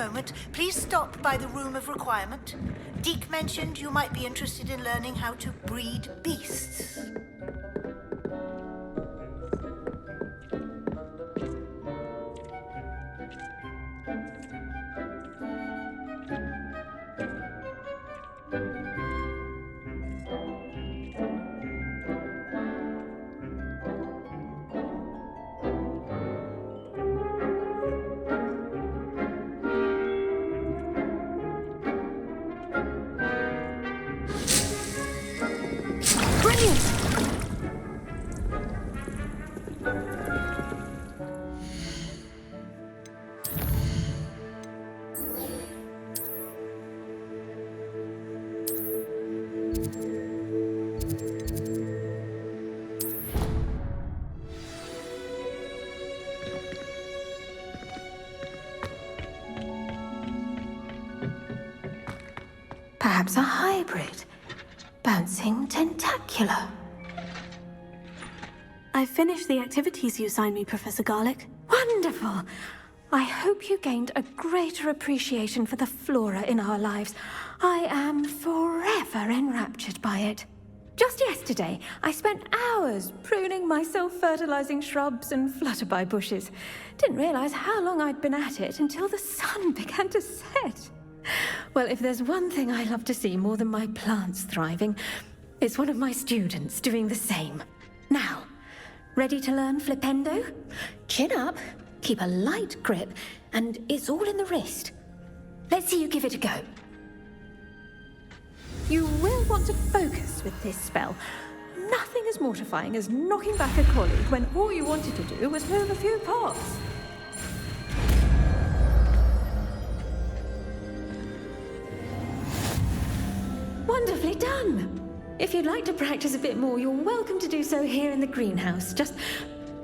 moment, please stop by the Room of Requirement. Deke mentioned you might be interested in learning how to breed beasts. Perhaps a hybrid. Bouncing tentacular. I finished the activities you assigned me, Professor Garlic. Wonderful! I hope you gained a greater appreciation for the flora in our lives. I am forever enraptured by it. Just yesterday, I spent hours pruning my self-fertilizing shrubs and flutterby bushes. Didn't realize how long I'd been at it until the sun began to set. Well, if there's one thing I love to see more than my plants thriving, it's one of my students doing the same. Now, ready to learn Flipendo? Chin up, keep a light grip, and it's all in the wrist. Let's see you give it a go. You will want to focus with this spell. Nothing as mortifying as knocking back a colleague when all you wanted to do was move a few pots. Wonderfully done! If you'd like to practice a bit more, you're welcome to do so here in the greenhouse. Just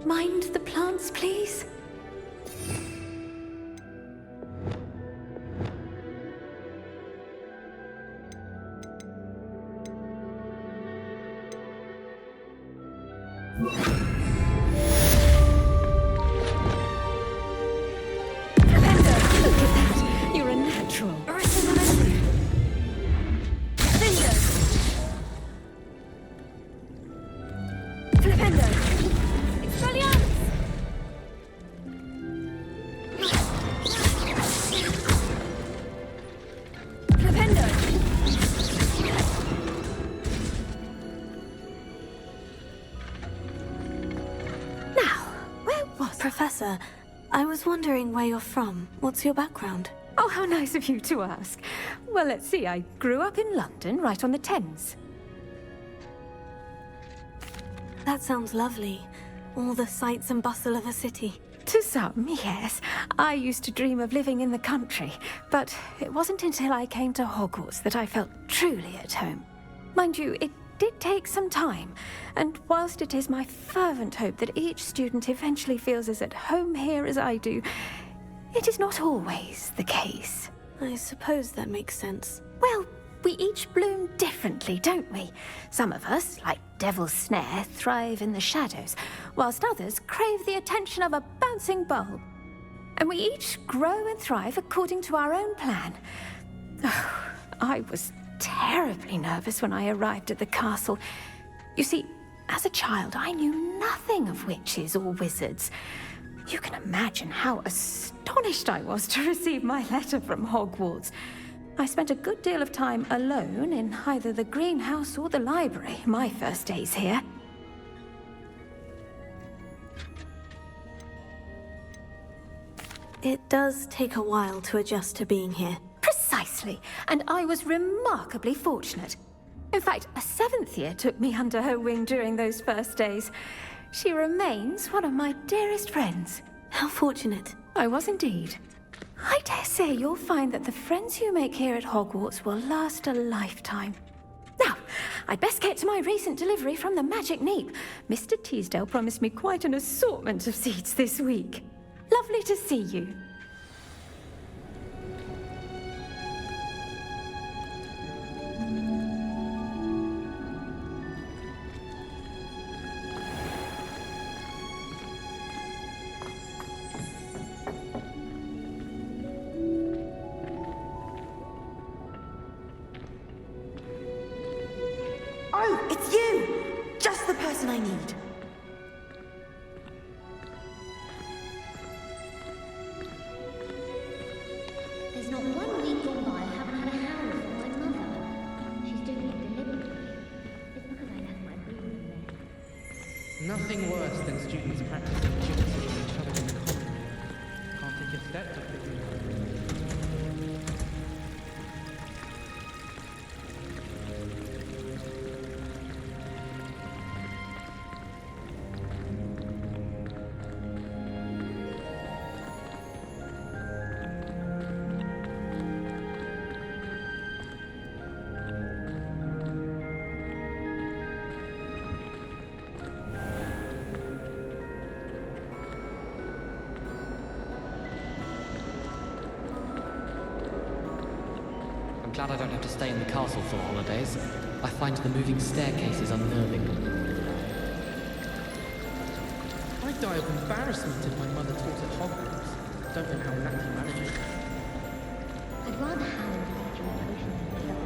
mind the plants, please. Look at that! You're a natural. Professor, I was wondering where you're from. What's your background? Oh, how nice of you to ask. Well, let's see. I grew up in London, right on the Thames. That sounds lovely. All the sights and bustle of a city. To some, yes. I used to dream of living in the country, but it wasn't until I came to Hogwarts that I felt truly at home. Mind you, it did take some time, and whilst it is my fervent hope that each student eventually feels as at home here as I do, it is not always the case. I suppose that makes sense. Well, we each bloom differently, don't we? Some of us, like Devil's Snare, thrive in the shadows, whilst others crave the attention of a bouncing bulb. And we each grow and thrive according to our own plan. Oh, I was terribly nervous when I arrived at the castle. You see, as a child, I knew nothing of witches or wizards. You can imagine how astonished I was to receive my letter from Hogwarts. I spent a good deal of time alone in either the greenhouse or the library my first days here. It does take a while to adjust to being here. Precisely, and I was remarkably fortunate. In fact, a 7th year took me under her wing during those first days. She remains one of my dearest friends. How fortunate. I was indeed. I dare say you'll find that the friends you make here at Hogwarts will last a lifetime. Now, I'd best get to my recent delivery from the Magic Neep. Mr. Teasdale promised me quite an assortment of seeds this week. Lovely to see you. need. There's not 1 week gone by I haven't had a howl from my mother. She's doing it deliberately. It's because I left my broom in there. Nothing worse than students practicing gypsy with each other in the corridor. Can't take a step to fix it. I'm glad I don't have to stay in the castle for the holidays. I find the moving staircases unnerving. I'd die of embarrassment if my mother taught at Hogwarts. Don't know how Natty manages. I'd rather howl and fetch you a potion than kill.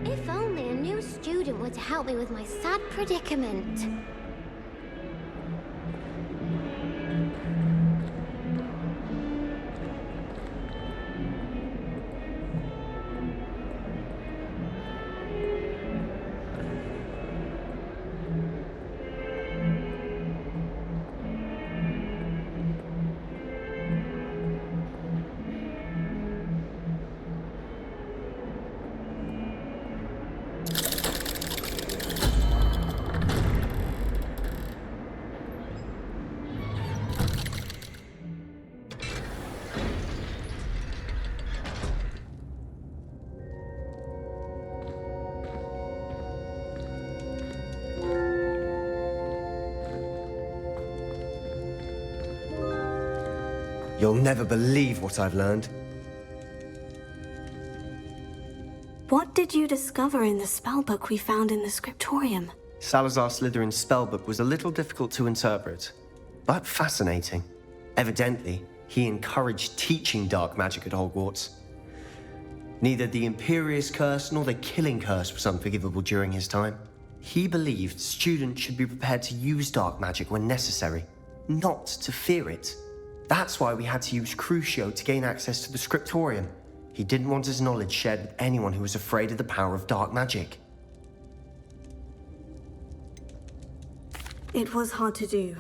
If only a new student were to help me with my sad predicament. You'll never believe what I've learned. What did you discover in the spellbook we found in the scriptorium? Salazar Slytherin's spellbook was a little difficult to interpret, but fascinating. Evidently, he encouraged teaching dark magic at Hogwarts. Neither the Imperious Curse nor the Killing Curse was unforgivable during his time. He believed students should be prepared to use dark magic when necessary, not to fear it. That's why we had to use Crucio to gain access to the scriptorium. He didn't want his knowledge shared with anyone who was afraid of the power of dark magic. It was hard to do,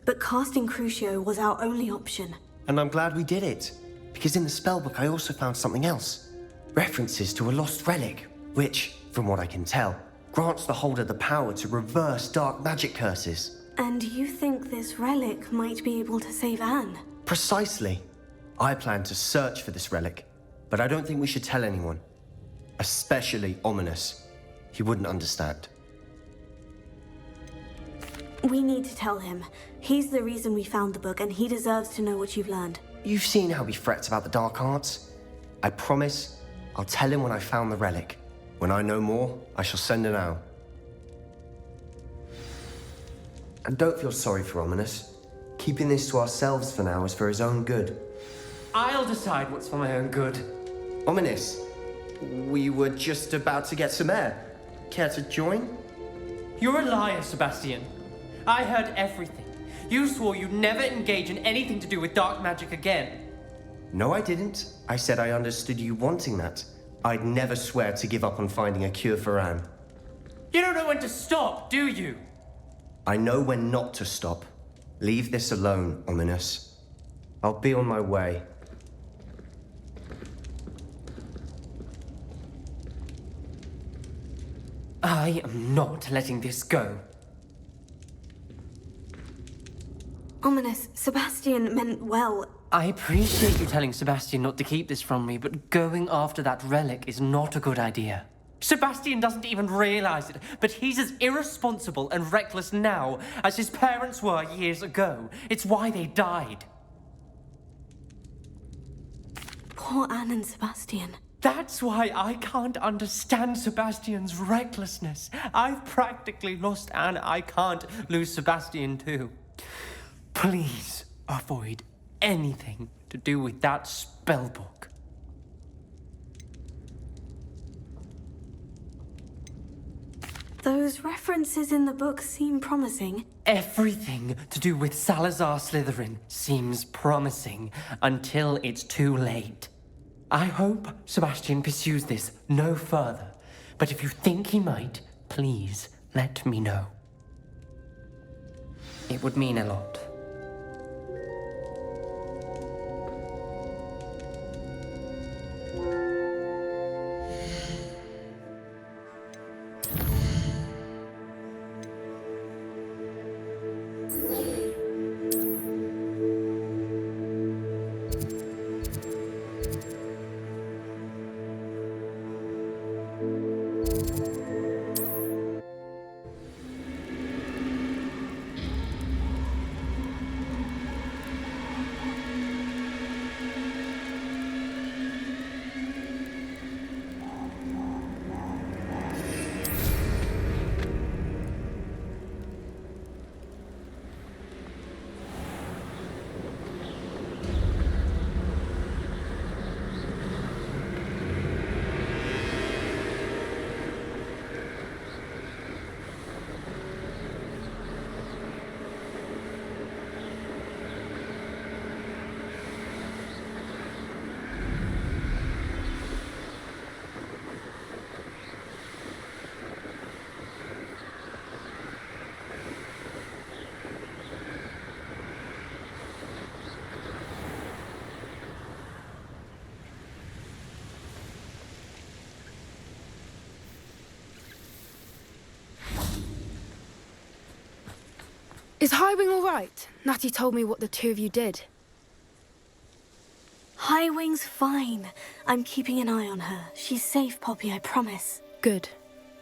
but casting Crucio was our only option. And I'm glad we did it, because in the spellbook I also found something else. References to a lost relic, which, from what I can tell, grants the holder the power to reverse dark magic curses. And you think this relic might be able to save Anne? Precisely. I plan to search for this relic, but I don't think we should tell anyone. Especially Ominis. He wouldn't understand. We need to tell him. He's the reason we found the book, and he deserves to know what you've learned. You've seen how he frets about the dark arts. I promise I'll tell him when I found the relic. When I know more, I shall send an owl. And don't feel sorry for Ominis. Keeping this to ourselves for now is for his own good. I'll decide what's for my own good. Ominis, we were just about to get some air. Care to join? You're a liar, Sebastian. I heard everything. You swore you'd never engage in anything to do with dark magic again. No, I didn't. I said I understood you wanting that. I'd never swear to give up on finding a cure for Anne. You don't know when to stop, do you? I know when not to stop. Leave this alone, Ominis. I'll be on my way. I am not letting this go. Ominis, Sebastian meant well. I appreciate you telling Sebastian not to keep this from me, but going after that relic is not a good idea. Sebastian doesn't even realize it, but he's as irresponsible and reckless now as his parents were years ago. It's why they died. Poor Anne and Sebastian. That's why I can't understand Sebastian's recklessness. I've practically lost Anne. I can't lose Sebastian too. Please avoid anything to do with that spellbook. Those references in the book seem promising. Everything to do with Salazar Slytherin seems promising until it's too late. I hope Sebastian pursues this no further, but if you think he might, please let me know. It would mean a lot. Is Highwing all right? Natty told me what the two of you did. Highwing's fine. I'm keeping an eye on her. She's safe, Poppy, I promise. Good.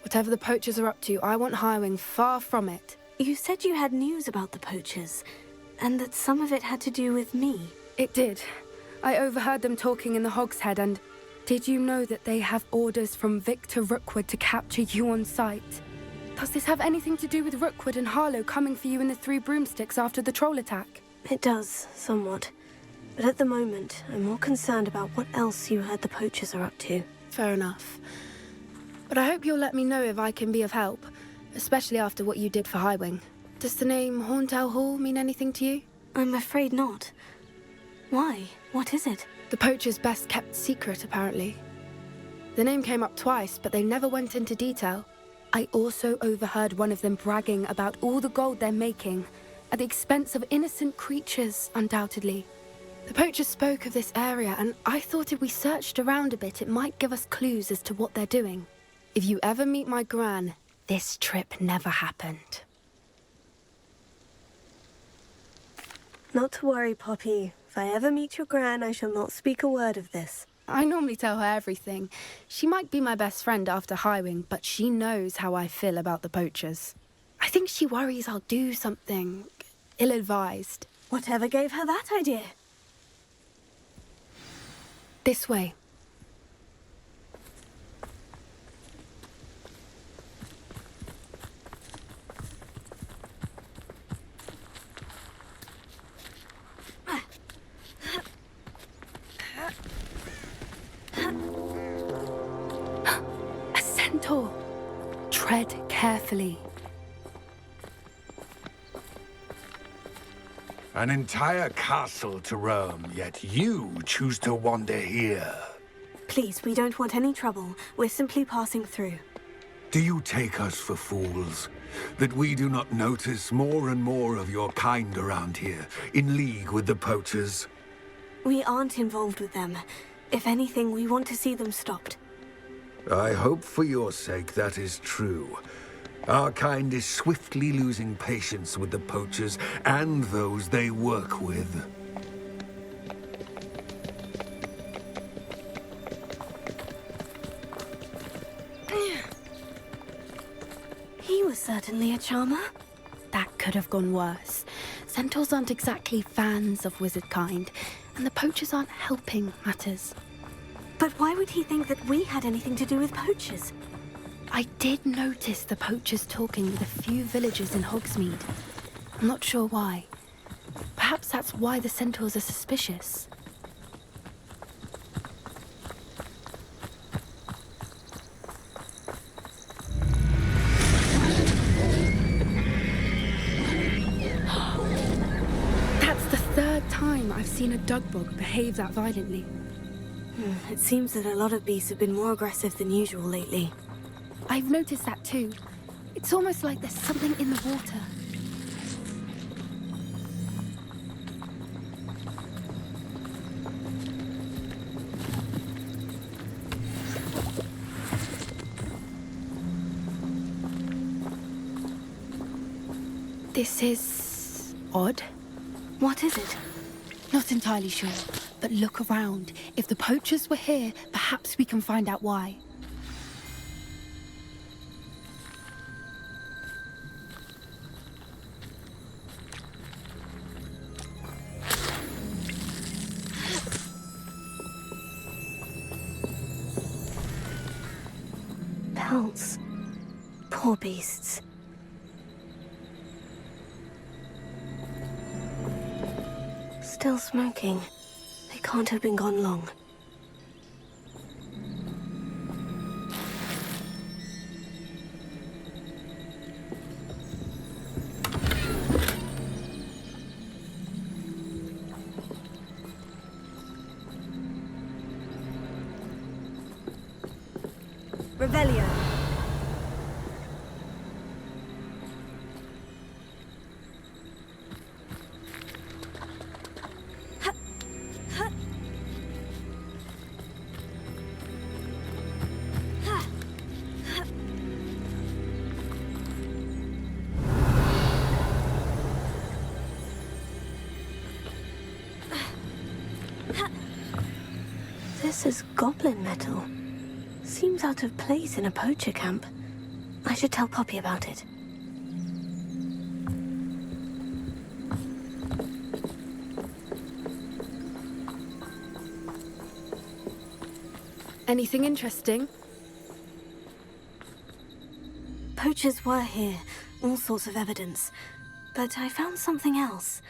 Whatever the poachers are up to, I want Highwing far from it. You said you had news about the poachers, and that some of it had to do with me. It did. I overheard them talking in the Hog's Head, and did you know that they have orders from Victor Rookwood to capture you on sight? Does this have anything to do with Rookwood and Harlow coming for you in the Three Broomsticks after the troll attack? It does, somewhat. But at the moment, I'm more concerned about what else you heard the poachers are up to. Fair enough. But I hope you'll let me know if I can be of help, especially after what you did for Highwing. Does the name Horntail Hall mean anything to you? I'm afraid not. Why? What is it? The poachers' best kept secret, apparently. The name came up twice, but they never went into detail. I also overheard one of them bragging about all the gold they're making, at the expense of innocent creatures, undoubtedly. The poachers spoke of this area, and I thought if we searched around a bit, it might give us clues as to what they're doing. If you ever meet my gran, this trip never happened. Not to worry, Poppy. If I ever meet your gran, I shall not speak a word of this. I normally tell her everything. She might be my best friend after Highwing, but she knows how I feel about the poachers. I think she worries I'll do something ill-advised. Whatever gave her that idea? This way. A centaur. Tread carefully. An entire castle to roam, yet you choose to wander here. Please, we don't want any trouble. We're simply passing through. Do you take us for fools? That we do not notice more and more of your kind around here, in league with the poachers? We aren't involved with them. If anything, we want to see them stopped. I hope for your sake that is true. Our kind is swiftly losing patience with the poachers and those they work with. He was certainly a charmer. That could have gone worse. Centaurs aren't exactly fans of wizard kind, and the poachers aren't helping matters. But why would he think that we had anything to do with poachers? I did notice the poachers talking with a few villagers in Hogsmeade. I'm not sure why. Perhaps that's why the centaurs are suspicious. That's the third time I've seen a Dugbog behave that violently. It seems that a lot of beasts have been more aggressive than usual lately. I've noticed that too. It's almost like there's something in the water. This is odd. What is it? Not entirely sure, but look around. If the poachers were here, perhaps we can find out why. Pelts. Poor beasts. Still smoking. They can't have been gone long. Revelio. This is goblin metal. Seems out of place in a poacher camp. I should tell Poppy about it. Anything interesting? Poachers were here, all sorts of evidence. But I found something else.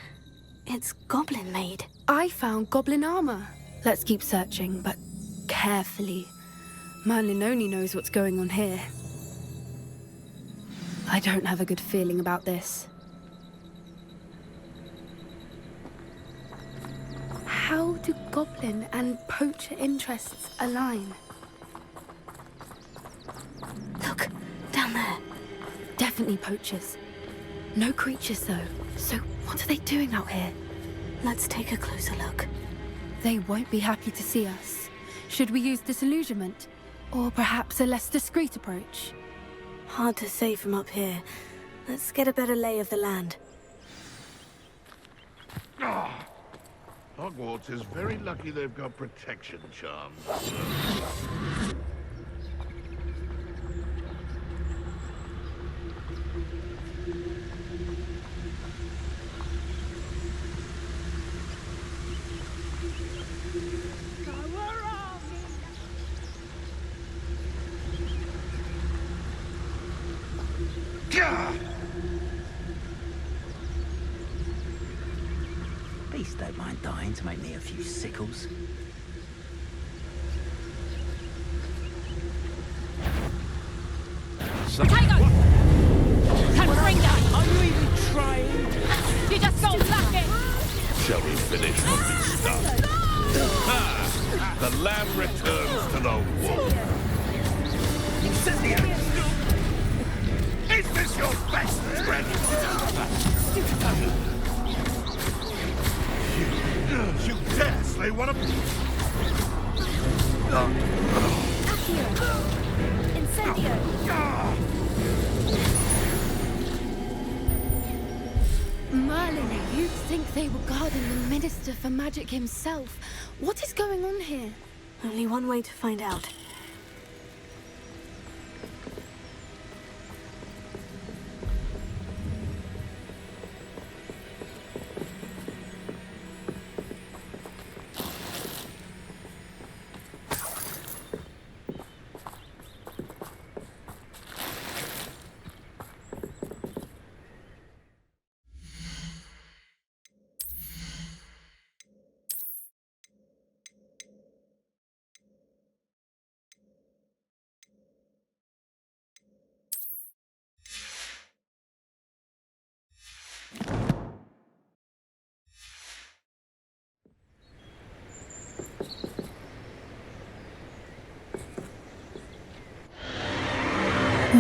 It's goblin-made. I found goblin armor. Let's keep searching, but carefully. Merlin only knows what's going on here. I don't have a good feeling about this. How do goblin and poacher interests align? Look, down there. Definitely poachers. No creatures, though. So what are they doing out here? Let's take a closer look. They won't be happy to see us. Should we use disillusionment? Or perhaps a less discreet approach? Hard to say from up here. Let's get a better lay of the land. Hogwarts is very lucky they've got protection charms. Beasts don't mind dying to make me a few sickles. Potato! Confringo! Are you even trying? You just got lucky! Shall we finish what we started? The lamb returns to the wolf. Incendio! They want to... Incendio! Merlin, you'd think they were guarding the Minister for Magic himself. What is going on here? Only one way to find out.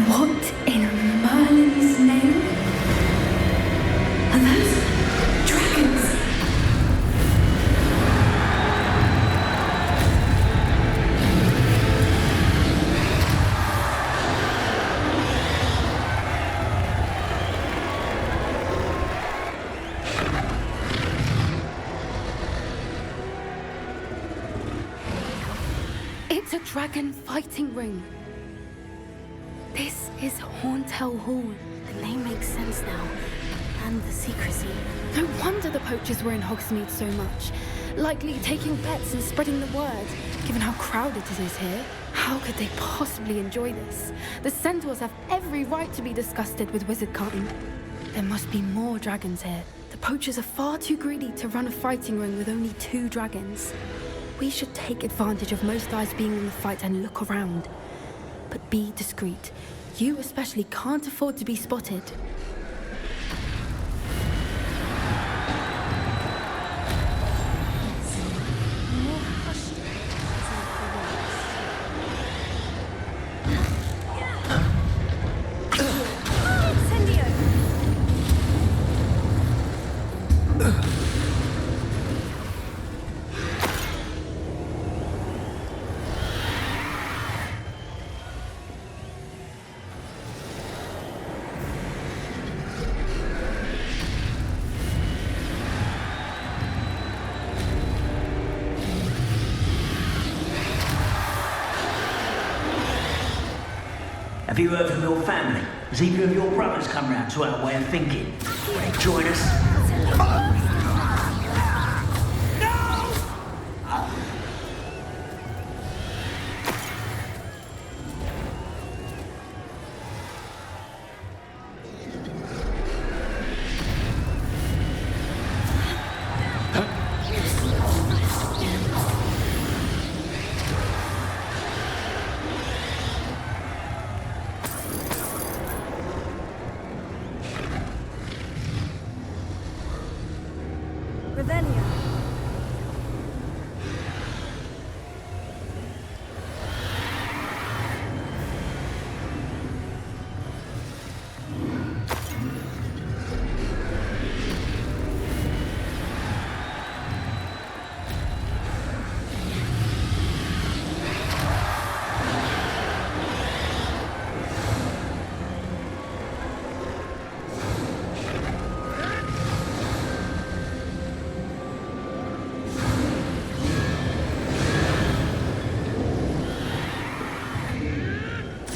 What in Merlin's name? Are those dragons? It's a dragon fighting ring. This is Hauntel Hall. The name makes sense now. And the secrecy. No wonder the poachers were in Hogsmeade so much. Likely taking bets and spreading the word. Given how crowded it is here, how could they possibly enjoy this? The centaurs have every right to be disgusted with wizardkind. There must be more dragons here. The poachers are far too greedy to run a fighting ring with only 2 dragons. We should take advantage of most eyes being in the fight and look around. But be discreet. You especially can't afford to be spotted. Have you heard from your family? Has either of your brothers come round to our way of thinking? Will they join us?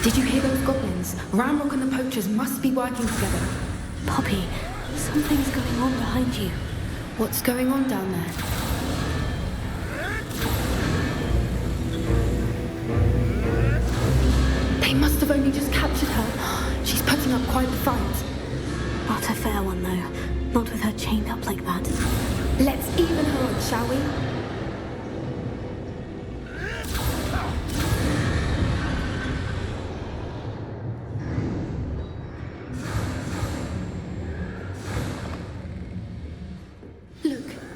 Did you hear those goblins? Ramrock and the poachers must be working together. Poppy, something's going on behind you. What's going on down there? They must have only just captured her. She's putting up quite the fight. Not a fair one, though. Not with her chained up like that. Let's even her on, shall we?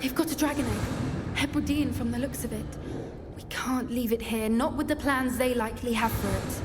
They've got a dragon egg. Hebridean from the looks of it. We can't leave it here, not with the plans they likely have for it.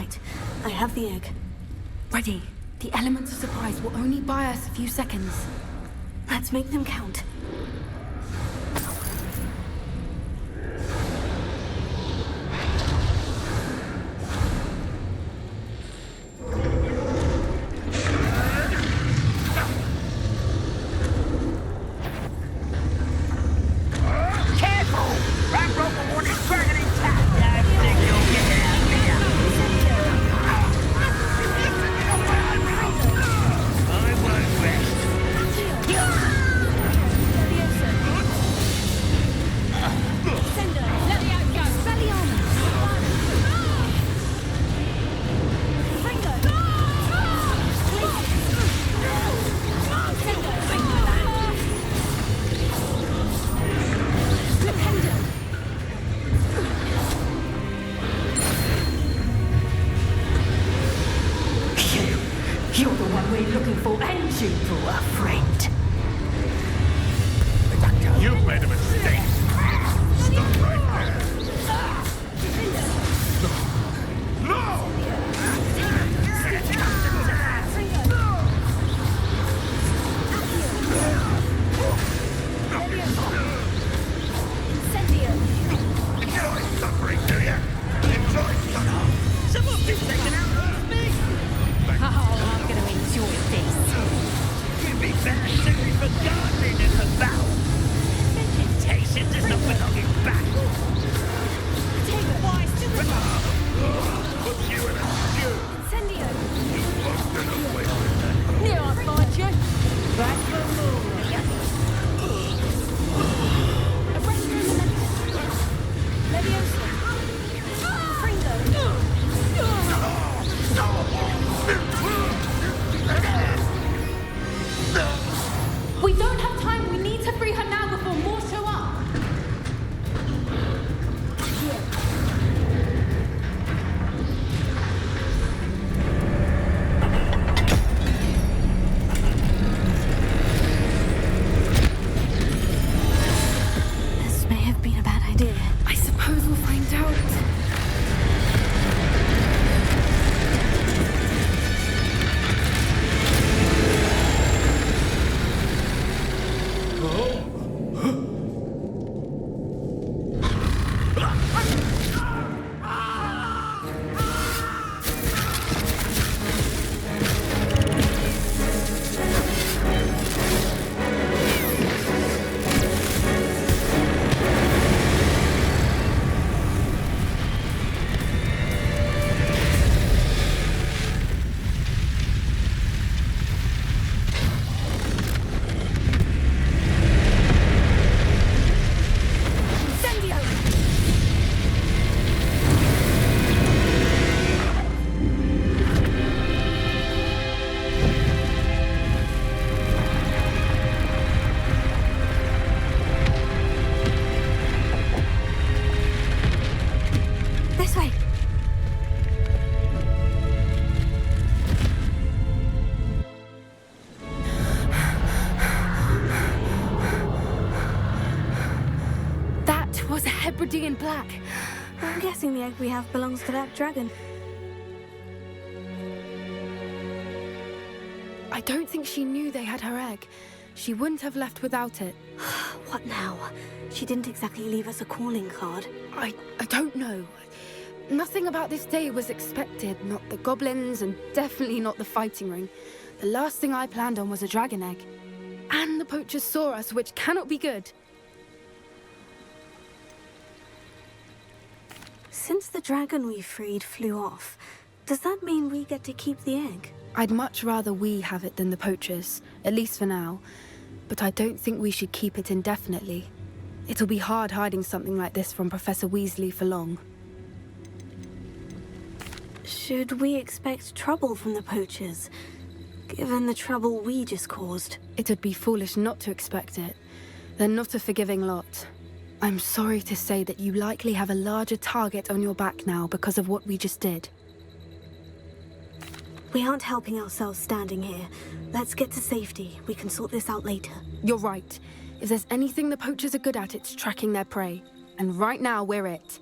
Right. I have the egg. Ready. The elements of surprise will only buy us a few seconds. Let's make them count. You're the one we're looking for, and you brought a friend. You've made a mistake. Stop right there. No! Enjoy suffering, do you? Enjoy suffering. Someone be taken out of me! Oh, I'm gonna enjoy this. You'd be better suited for gardening than for battle. Vegetation does not belong in battle. Put you in a stew. Incendio! You lost in a waste. Here I find you. Back for more. A restroom and then... Leviosa. Fringo. We don't have time. We need to free her now before more show up. This may have been a bad idea. I suppose we'll find out. This way. That was a Hebridean black. I'm guessing the egg we have belongs to that dragon. I don't think she knew they had her egg. She wouldn't have left without it. What now? She didn't exactly leave us a calling card. I don't know. Nothing about this day was expected. Not the goblins, and definitely not the fighting ring. The last thing I planned on was a dragon egg. And the poachers saw us, which cannot be good. Since the dragon we freed flew off, does that mean we get to keep the egg? I'd much rather we have it than the poachers, at least for now. But I don't think we should keep it indefinitely. It'll be hard hiding something like this from Professor Weasley for long. Should we expect trouble from the poachers, given the trouble we just caused? It'd be foolish not to expect it. They're not a forgiving lot. I'm sorry to say that you likely have a larger target on your back now because of what we just did. We aren't helping ourselves standing here. Let's get to safety. We can sort this out later. You're right. If there's anything the poachers are good at, it's tracking their prey. And right now, we're it.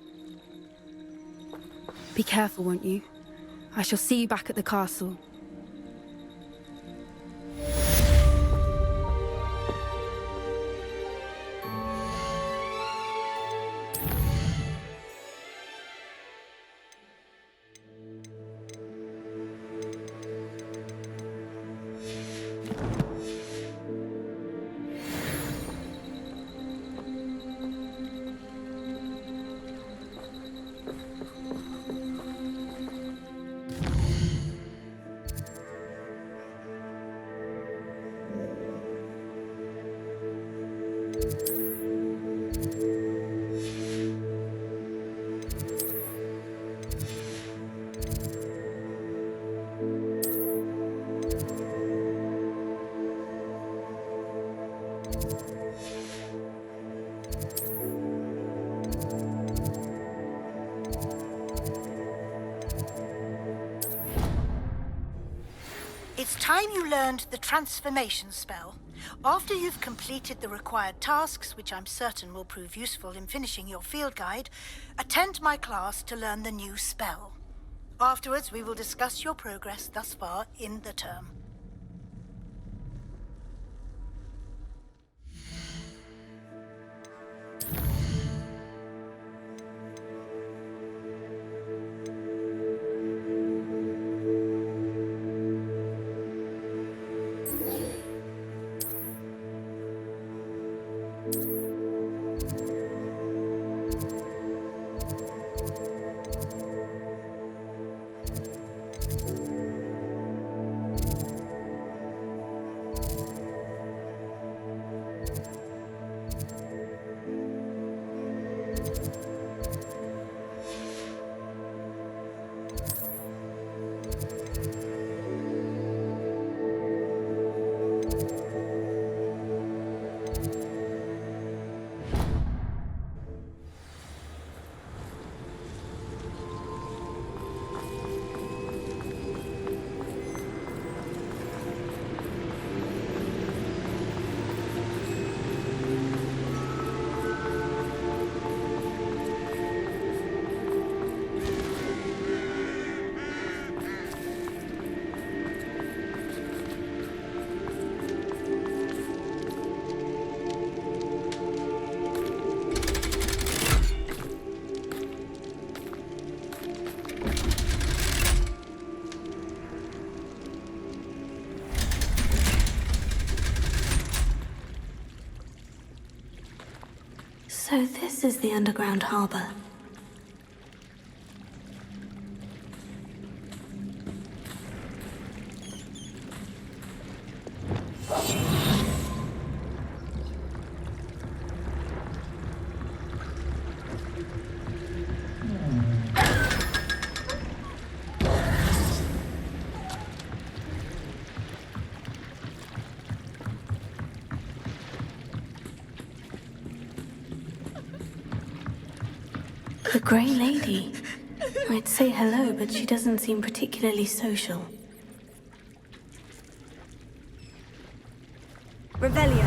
Be careful, won't you? I shall see you back at the castle. It's time you learned the transformation spell. After you've completed the required tasks, which I'm certain will prove useful in finishing your field guide, attend my class to learn the new spell. Afterwards, we will discuss your progress thus far in the term. So this is the underground harbor. The Grey Lady. I'd say hello, but she doesn't seem particularly social. Revelio.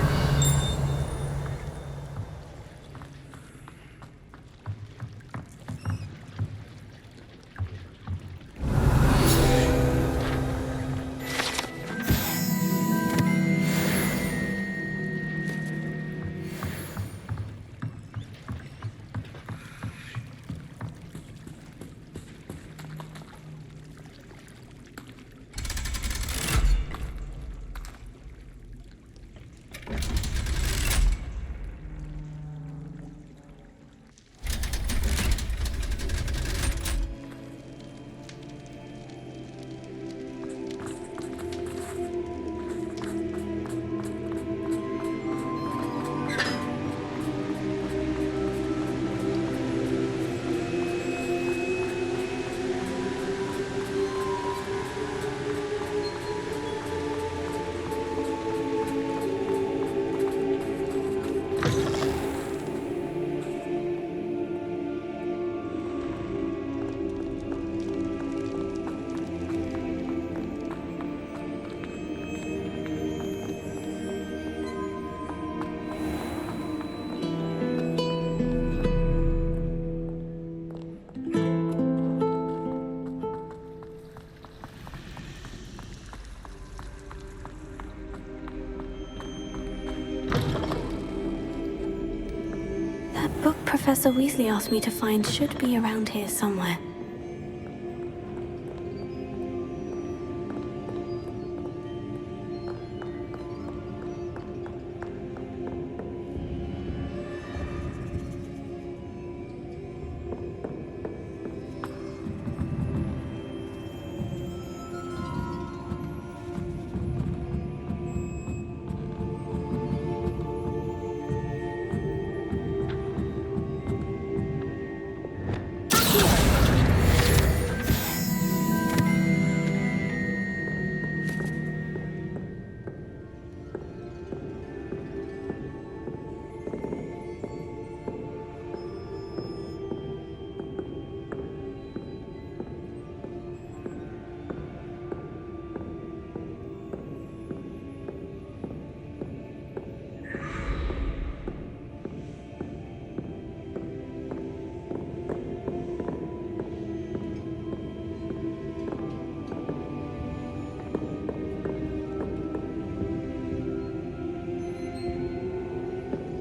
Professor Weasley asked me to find should be around here somewhere.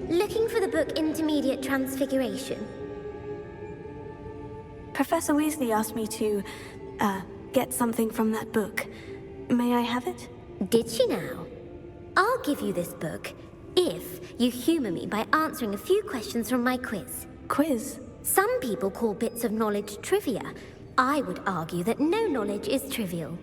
Looking for the book Intermediate Transfiguration? Professor Weasley asked me to, get something from that book. May I have it? Did she now? I'll give you this book if you humour me by answering a few questions from my quiz. Quiz? Some people call bits of knowledge trivia. I would argue that no knowledge is trivial.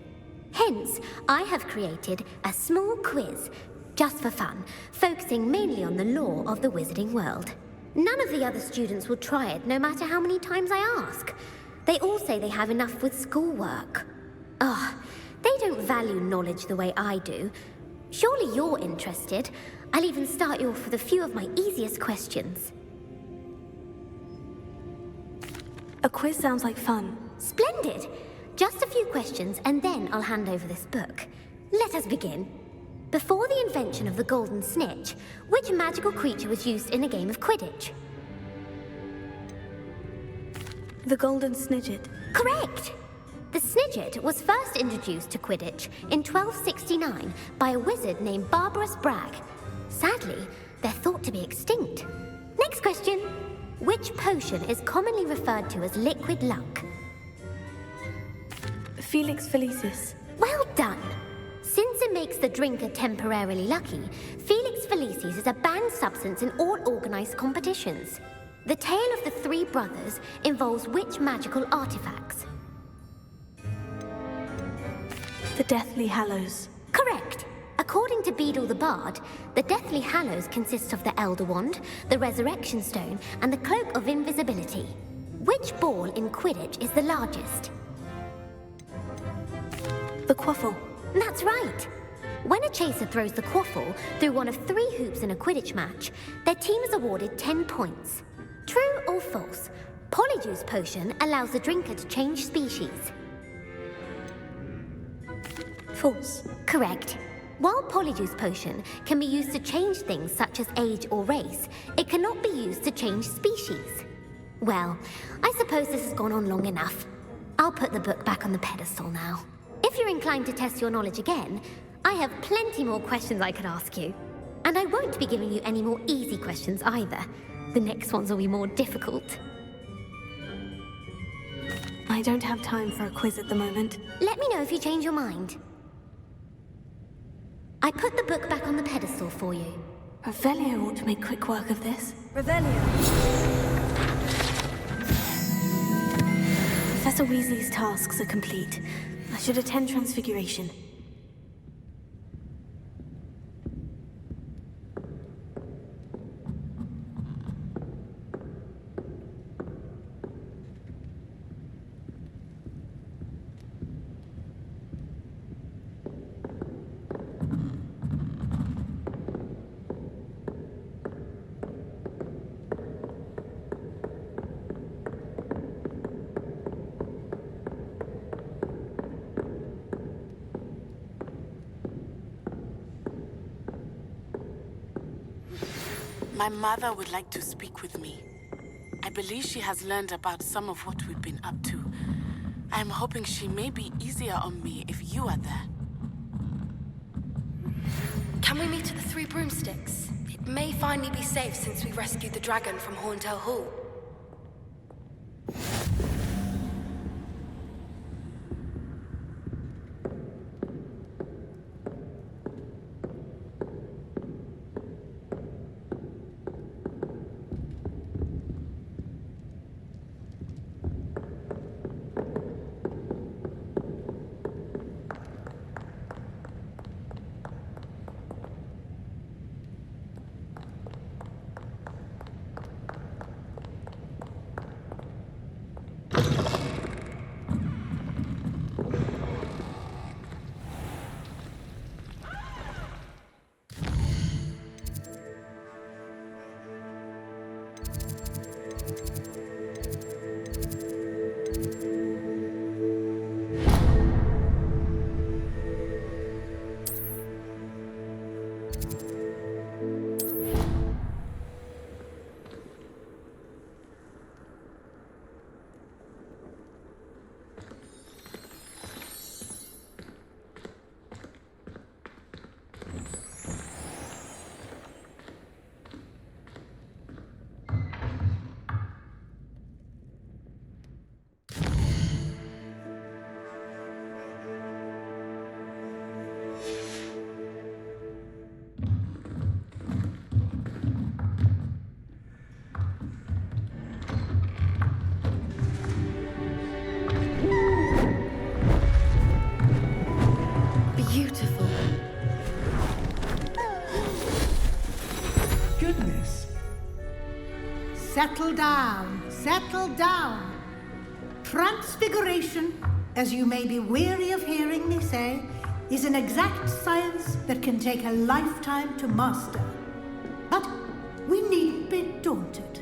Hence, I have created a small quiz, just for fun, focusing mainly on the lore of the wizarding world. None of the other students will try it, no matter how many times I ask. They all say they have enough with schoolwork. Ugh, they don't value knowledge the way I do. Surely you're interested. I'll even start you off with a few of my easiest questions. A quiz sounds like fun. Splendid! Just a few questions, and then I'll hand over this book. Let us begin. Before the invention of the golden snitch, which magical creature was used in a game of Quidditch? The golden snidget. Correct! The snidget was first introduced to Quidditch in 1269 by a wizard named Barbarous Bragg. Sadly, they're thought to be extinct. Next question. Which potion is commonly referred to as liquid luck? Felix Felicis. Well done! Since it makes the drinker temporarily lucky, Felix Felicis is a banned substance in all organized competitions. The tale of the three brothers involves which magical artifacts? The Deathly Hallows. Correct! According to Beedle the Bard, the Deathly Hallows consists of the Elder Wand, the Resurrection Stone, and the Cloak of Invisibility. Which ball in Quidditch is the largest? The Quaffle. That's right! When a chaser throws the quaffle through one of 3 hoops in a Quidditch match, their team is awarded 10 points. True or false? Polyjuice Potion allows the drinker to change species. False. Correct. While Polyjuice Potion can be used to change things such as age or race, it cannot be used to change species. Well, I suppose this has gone on long enough. I'll put the book back on the pedestal now. If you're inclined to test your knowledge again, I have plenty more questions I could ask you. And I won't be giving you any more easy questions either. The next ones will be more difficult. I don't have time for a quiz at the moment. Let me know if you change your mind. I put the book back on the pedestal for you. Revelio ought to make quick work of this. Revelio. Professor Weasley's tasks are complete. I should attend Transfiguration. My mother would like to speak with me. I believe she has learned about some of what we've been up to. I am hoping she may be easier on me if you are there. Can we meet at the Three Broomsticks? It may finally be safe since we rescued the dragon from Horntail Hall. Beautiful. Goodness. Settle down. Settle down. Transfiguration, as you may be weary of hearing me say, is an exact science that can take a lifetime to master. But we needn't be daunted.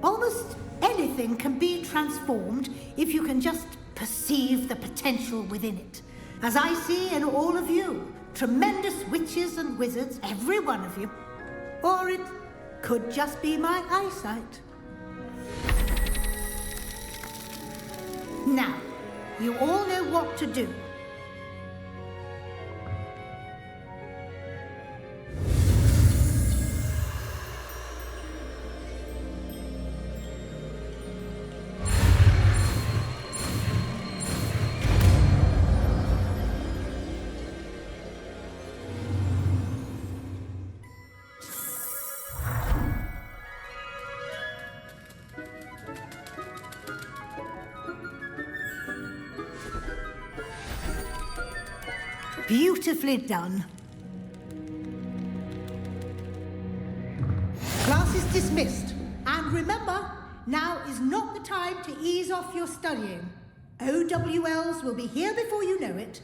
Almost anything can be transformed if you can just perceive the potential within it. As I see in all of you, tremendous witches and wizards, every one of you. Or it could just be my eyesight. Now, you all know what to do. Beautifully done. Class is dismissed. And remember, now is not the time to ease off your studying. OWLs will be here before you know it.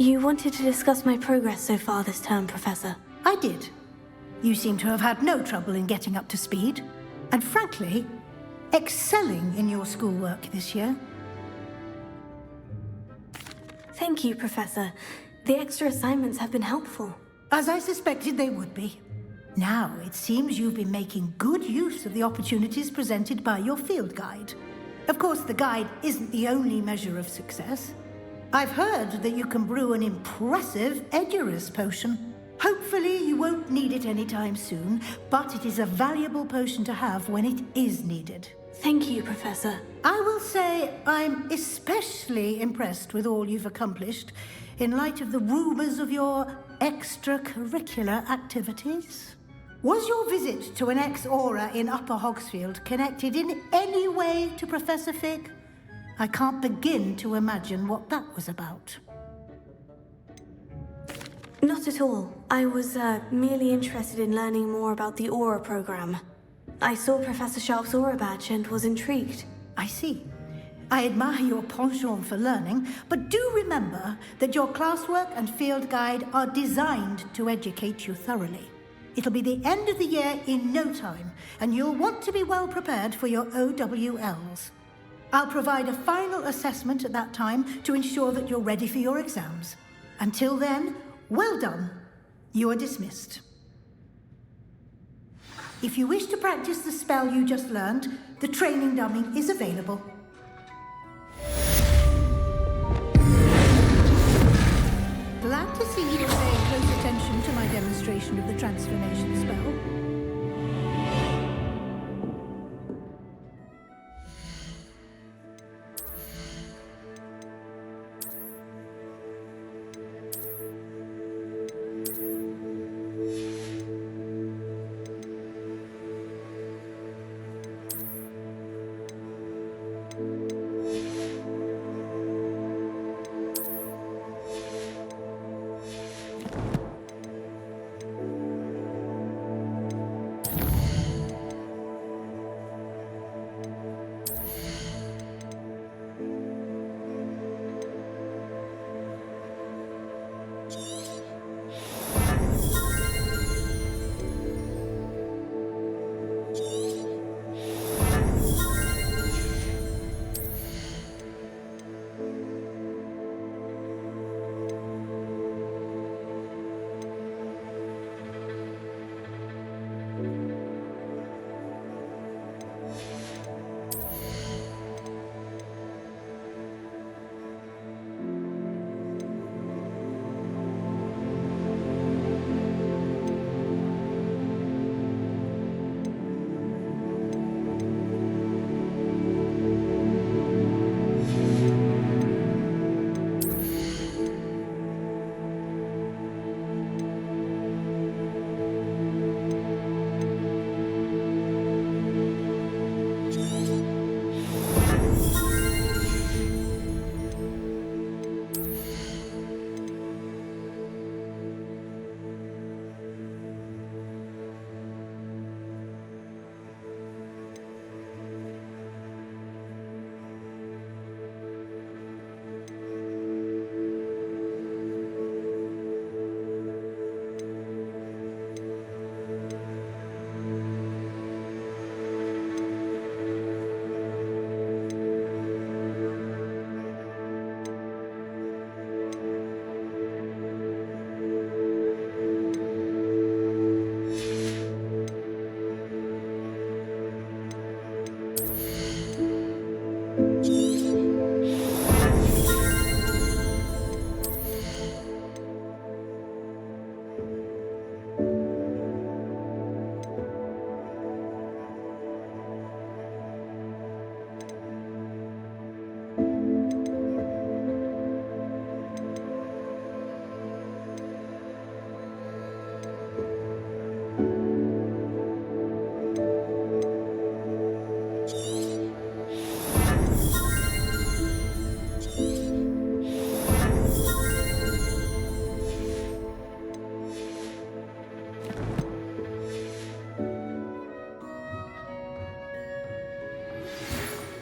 You wanted to discuss my progress so far this term, Professor. I did. You seem to have had no trouble in getting up to speed. And frankly, excelling in your schoolwork this year. Thank you, Professor. The extra assignments have been helpful. As I suspected they would be. Now, it seems you've been making good use of the opportunities presented by your field guide. Of course, the guide isn't the only measure of success. I've heard that you can brew an impressive Edurus potion. Hopefully you won't need it anytime soon, but it is a valuable potion to have when it is needed. Thank you, Professor. I will say I'm especially impressed with all you've accomplished in light of the rumors of your extracurricular activities. Was your visit to an ex-aura in Upper Hogsfield connected in any way to Professor Fig? I can't begin to imagine what that was about. Not at all. I was merely interested in learning more about the Aura program. I saw Professor Sharp's Aura badge and was intrigued. I see. I admire your penchant for learning, but do remember that your classwork and field guide are designed to educate you thoroughly. It'll be the end of the year in no time, and you'll want to be well prepared for your OWLs. I'll provide a final assessment at that time to ensure that you're ready for your exams. Until then, well done. You are dismissed. If you wish to practice the spell you just learned, the training dummy is available. Glad to see you are paying close attention to my demonstration of the transformation spell.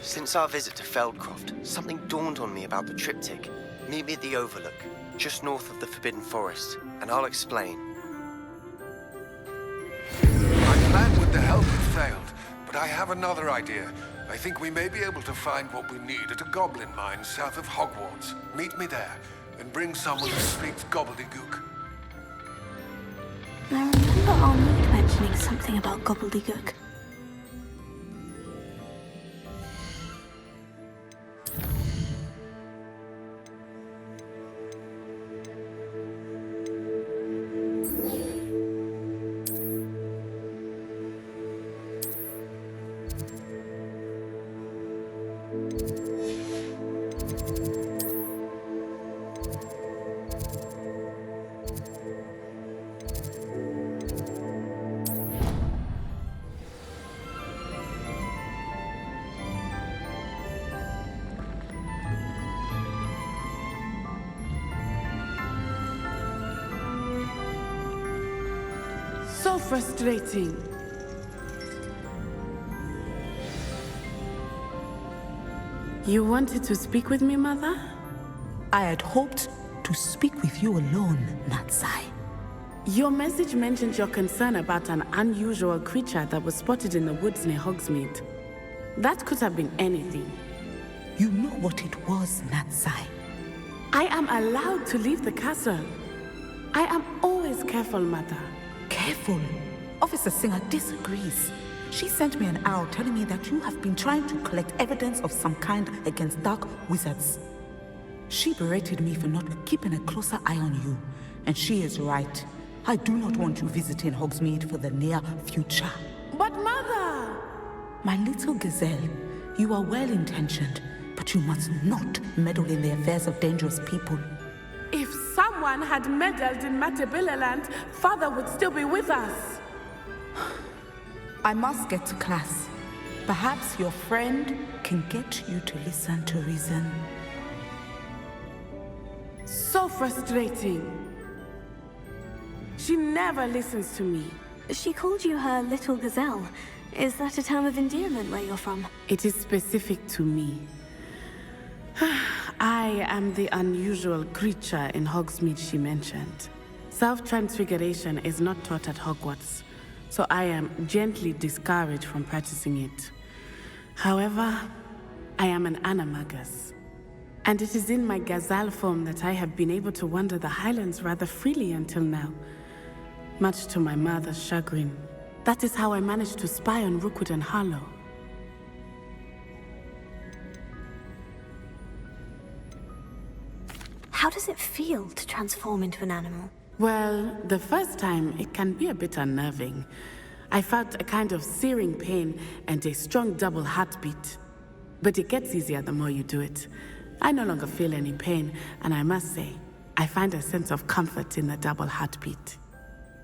Since our visit to Feldcroft, something dawned on me about the triptych. Meet me at the Overlook, just north of the Forbidden Forest, and I'll explain. My plan with the help had failed, but I have another idea. I think we may be able to find what we need at a goblin mine south of Hogwarts. Meet me there, and bring someone who speaks gobbledygook. I remember Ominis mentioning something about gobbledygook. So frustrating. You wanted to speak with me, Mother? I had hoped to speak with you alone, Natsai. Your message mentioned your concern about an unusual creature that was spotted in the woods near Hogsmeade. That could have been anything. You know what it was, Natsai. I am allowed to leave the castle. I am always careful, Mother. Careful? Officer Singer disagrees. She sent me an owl telling me that you have been trying to collect evidence of some kind against dark wizards. She berated me for not keeping a closer eye on you, and she is right. I do not want you visiting Hogsmeade for the near future. But Mother! My little gazelle, you are well-intentioned, but you must not meddle in the affairs of dangerous people. If someone had meddled in Matabeleland, Father would still be with us. I must get to class. Perhaps your friend can get you to listen to reason. So frustrating. She never listens to me. She called you her little gazelle. Is that a term of endearment where you're from? It is specific to me. I am the unusual creature in Hogsmeade she mentioned. Self-transfiguration is not taught at Hogwarts, so I am gently discouraged from practicing it. However, I am an animagus, and it is in my gazelle form that I have been able to wander the Highlands rather freely until now, much to my mother's chagrin. That is how I managed to spy on Rookwood and Harlow. How does it feel to transform into an animal? Well, the first time, it can be a bit unnerving. I felt a kind of searing pain and a strong double heartbeat. But it gets easier the more you do it. I no longer feel any pain, and I must say, I find a sense of comfort in the double heartbeat.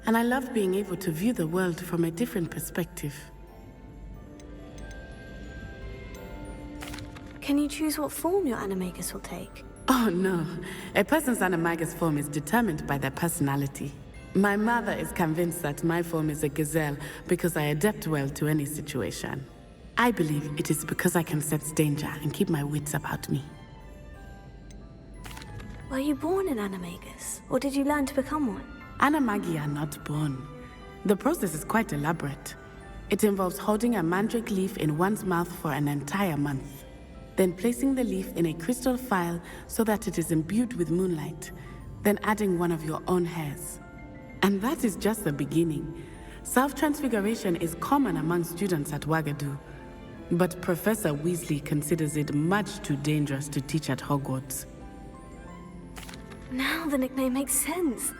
And I love being able to view the world from a different perspective. Can you choose what form your animagus will take? Oh no, a person's animagus form is determined by their personality. My mother is convinced that my form is a gazelle because I adapt well to any situation. I believe it is because I can sense danger and keep my wits about me. Were you born an animagus, or did you learn to become one? Animagi are not born. The process is quite elaborate. It involves holding a mandrake leaf in one's mouth for an entire month, then placing the leaf in a crystal phial so that it is imbued with moonlight, then adding one of your own hairs. And that is just the beginning. Self-transfiguration is common among students at Wagadu, but Professor Weasley considers it much too dangerous to teach at Hogwarts. Now the nickname makes sense.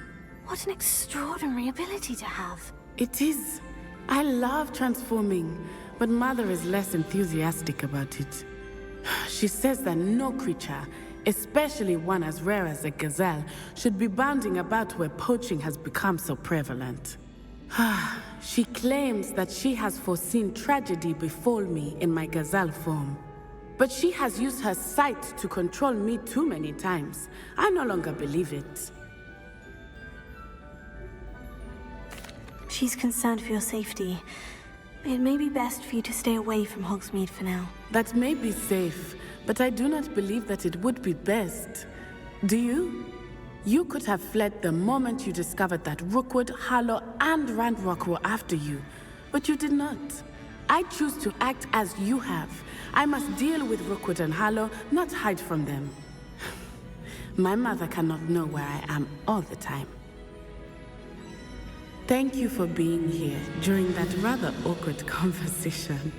What an extraordinary ability to have. It is. I love transforming, but Mother is less enthusiastic about it. She says that no creature, especially one as rare as a gazelle, should be bounding about where poaching has become so prevalent. She claims that she has foreseen tragedy befall me in my gazelle form. But she has used her sight to control me too many times. I no longer believe it. She's concerned for your safety. It may be best for you to stay away from Hogsmeade for now. That may be safe, but I do not believe that it would be best. Do you? You could have fled the moment you discovered that Rookwood, Harlow, and Ranrock were after you, but you did not. I choose to act as you have. I must deal with Rookwood and Harlow, not hide from them. My mother cannot know where I am all the time. Thank you for being here during that rather awkward conversation.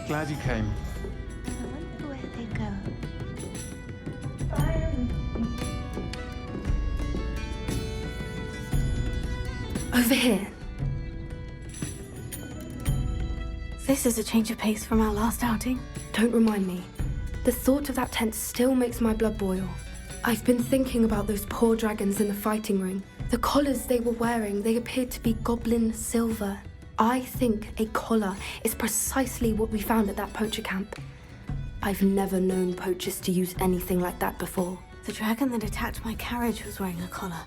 Glad you came. Where they go? Over here. This is a change of pace from our last outing. Don't remind me. The thought of that tent still makes my blood boil. I've been thinking about those poor dragons in the fighting ring. The collars they were wearing, they appeared to be goblin silver. I think a collar is precisely what we found at that poacher camp. I've never known poachers to use anything like that before. The dragon that attacked my carriage was wearing a collar,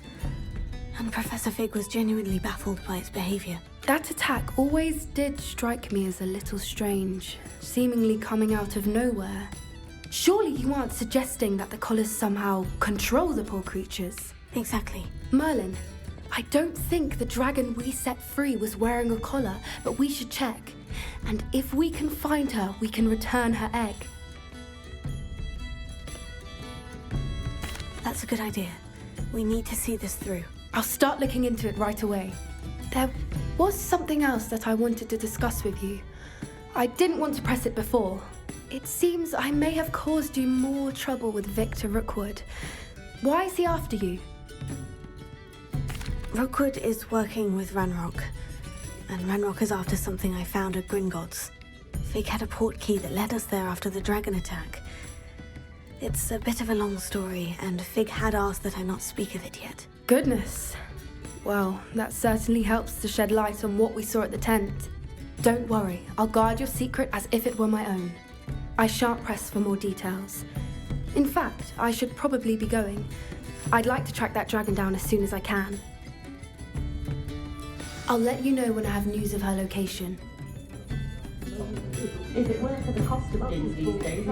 and Professor Fig was genuinely baffled by its behavior. That attack always did strike me as a little strange, seemingly coming out of nowhere. Surely you aren't suggesting that the collars somehow control the poor creatures? Exactly. Merlin, I don't think the dragon we set free was wearing a collar, but we should check. And if we can find her, we can return her egg. That's a good idea. We need to see this through. I'll start looking into it right away. There was something else that I wanted to discuss with you. I didn't want to press it before. It seems I may have caused you more trouble with Victor Rookwood. Why is he after you? Rookwood is working with Ranrock, and Ranrock is after something I found at Gringotts. Fig had a port key that led us there after the dragon attack. It's a bit of a long story, and Fig had asked that I not speak of it yet. Goodness. Well, that certainly helps to shed light on what we saw at the tent. Don't worry, I'll guard your secret as if it were my own. I shan't press for more details. In fact, I should probably be going. I'd like to track that dragon down as soon as I can. I'll let you know when I have news of her location. Is it worth the cost of these days?